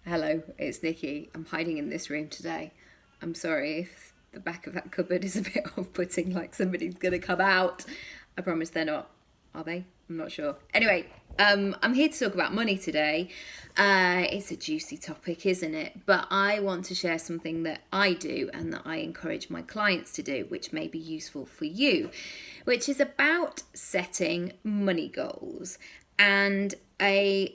Hello, it's Nikki. I'm hiding in this room today. I'm sorry if the back of that cupboard is a bit off-putting, like somebody's gonna come out. I promise they're not. Are they? I'm not sure. Anyway, I'm here to talk about money today. It's a juicy topic, isn't it? But I want to share something that I do and that I encourage my clients to do, which may be useful for you, which is about setting money goals. And a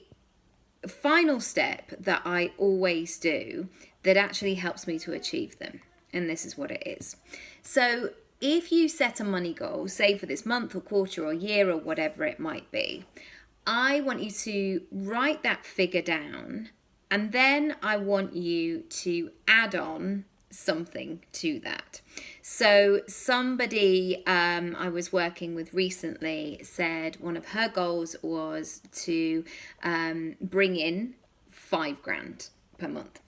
final step that I always do that actually helps me to achieve them. And this is what it is. So if you set a money goal, say for this month or quarter or year or whatever it might be, I want you to write that figure down, and then I want you to add on something to that. So somebody I was working with recently said one of her goals was to bring in 5 grand per month.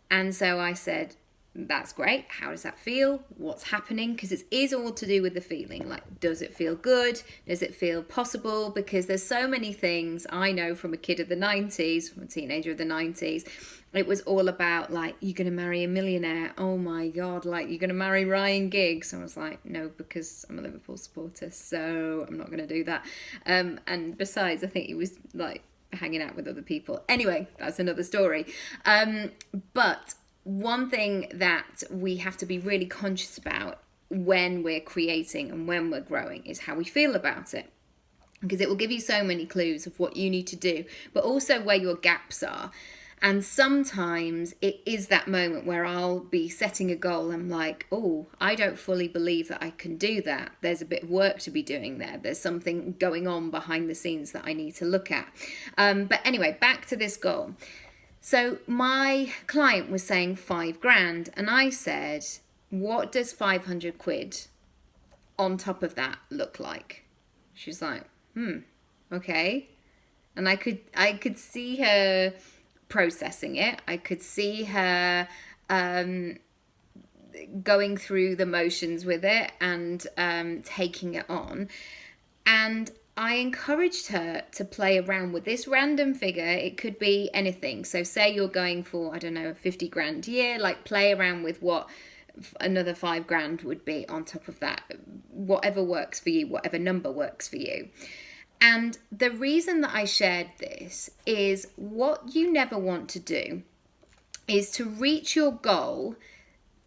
And so I said, that's great. How does that feel? What's happening? Because it is all to do with the feeling. Like, does it feel good? Does it feel possible? Because there's so many things I know from a kid of the 90s, from a teenager of the 90s. It was all about, like, you're going to marry a millionaire. Oh my God, like, you're going to marry Ryan Giggs. I was like, no, because I'm a Liverpool supporter, so I'm not going to do that. And besides, I think he was, like, hanging out with other people. Anyway, that's another story. But one thing that we have to be really conscious about when we're creating and when we're growing is how we feel about it, because it will give you so many clues of what you need to do, but also where your gaps are. And sometimes it is that moment where I'll be setting a goal and I'm like, oh, I don't fully believe that I can do that. There's a bit of work to be doing there. There's something going on behind the scenes that I need to look at. But anyway, back to this goal. So my client was saying 5 grand, and I said, what does 500 quid on top of that look like? She's like, okay. And I could see her processing it. I could see her going through the motions with it and taking it on. And I encouraged her to play around with this random figure. It could be anything. So say you're going for, I don't know, 50 grand a year, like play around with what another 5 grand would be on top of that. Whatever works for you, whatever number works for you. And the reason that I shared this is what you never want to do is to reach your goal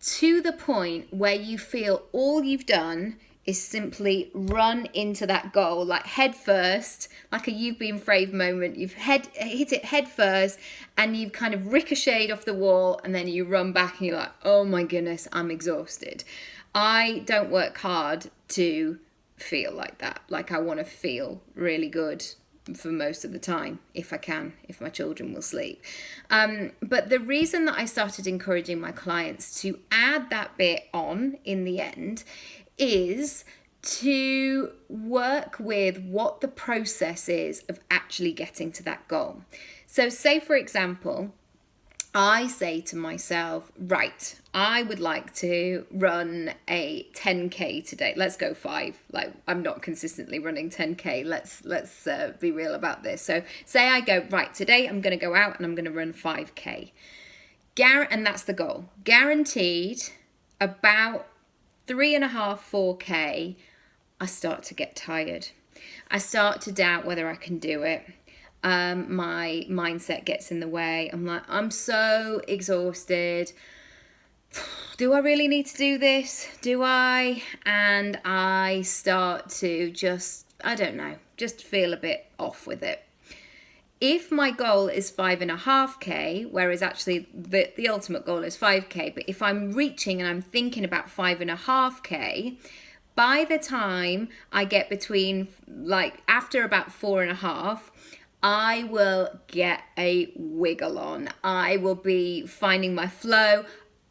to the point where you feel all you've done is simply run into that goal, like head first, like a you've been brave moment. You've hit it head first and you've kind of ricocheted off the wall, and then you run back and you're like, oh my goodness, I'm exhausted. I don't work hard to feel like that. Like, I want to feel really good for most of the time, if I can, if my children will sleep. But the reason that I started encouraging my clients to add that bit on in the end is to work with what the process is of actually getting to that goal. So say, for example, I say to myself, right, I would like to run a 10K today. Let's go 5. Like, I'm not consistently running 10K. Let's be real about this. So say I go, right, today I'm going to go out and I'm going to run 5K. And that's the goal. Guaranteed about 3.5, 4K, I start to get tired. I start to doubt whether I can do it. My mindset gets in the way. I'm like, I'm so exhausted. Do I really need to do this? Do I? And I start to just, I don't know, just feel a bit off with it. If my goal is 5.5K, whereas actually the ultimate goal is 5K, but if I'm reaching and I'm thinking about 5.5K, by the time I get between, like, after about 4.5, I will get a wiggle on. I will be finding my flow.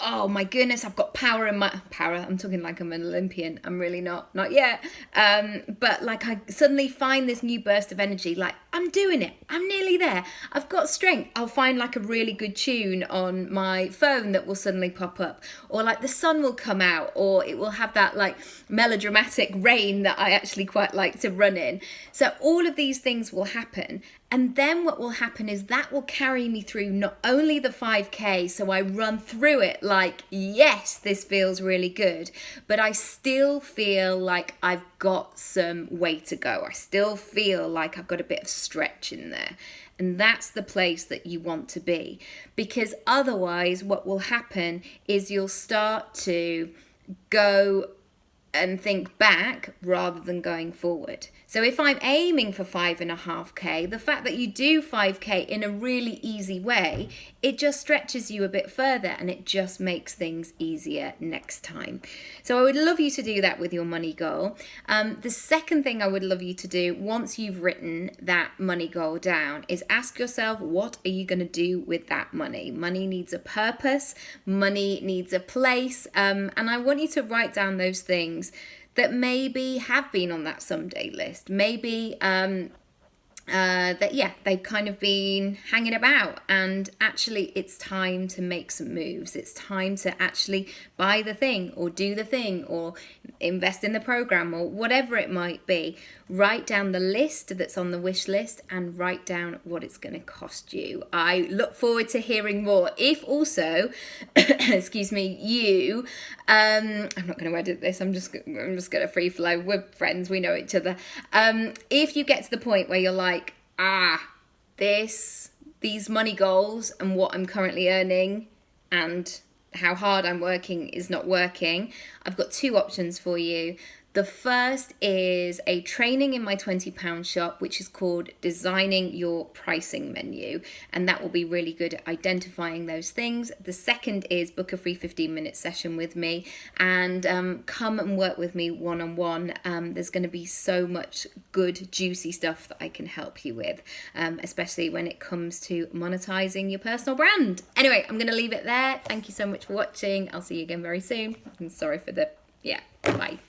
Oh my goodness, I've got power in my power. I'm talking like I'm an Olympian. I'm really not yet. But like, I suddenly find this new burst of energy. Like, I'm doing it. I'm nearly there. I've got strength. I'll find like a really good tune on my phone that will suddenly pop up, or like the sun will come out, or it will have that like melodramatic rain that I actually quite like to run in. So all of these things will happen. And then what will happen is that will carry me through not only the 5K, so I run through it like, yes, this feels really good, but I still feel like I've got some way to go. I still feel like I've got a bit of stretch in there. And that's the place that you want to be, because otherwise what will happen is you'll start to go and think back rather than going forward. So if I'm aiming for 5.5K, the fact that you do 5K in a really easy way, it just stretches you a bit further and it just makes things easier next time. So I would love you to do that with your money goal. The second thing I would love you to do once you've written that money goal down is ask yourself, what are you going to do with that money? Money needs a purpose, money needs a place, and I want you to write down those things that maybe have been on that someday list. Maybe they've kind of been hanging about, and actually it's time to make some moves. It's time to actually buy the thing or do the thing or invest in the program or whatever it might be. Write down the list that's on the wish list and write down what it's going to cost you. I look forward to hearing more. If also, excuse me, you, I'm not going to edit this. I'm just going to free flow. We're friends. We know each other. If you get to the point where you're like, these money goals and what I'm currently earning and how hard I'm working is not working, I've got two options for you. The first is a training in my £20 shop, which is called Designing Your Pricing Menu. And that will be really good at identifying those things. The second is book a free 15-minute session with me and come and work with me one-on-one. There's going to be so much good, juicy stuff that I can help you with, especially when it comes to monetizing your personal brand. Anyway, I'm going to leave it there. Thank you so much for watching. I'll see you again very soon. I'm sorry for bye.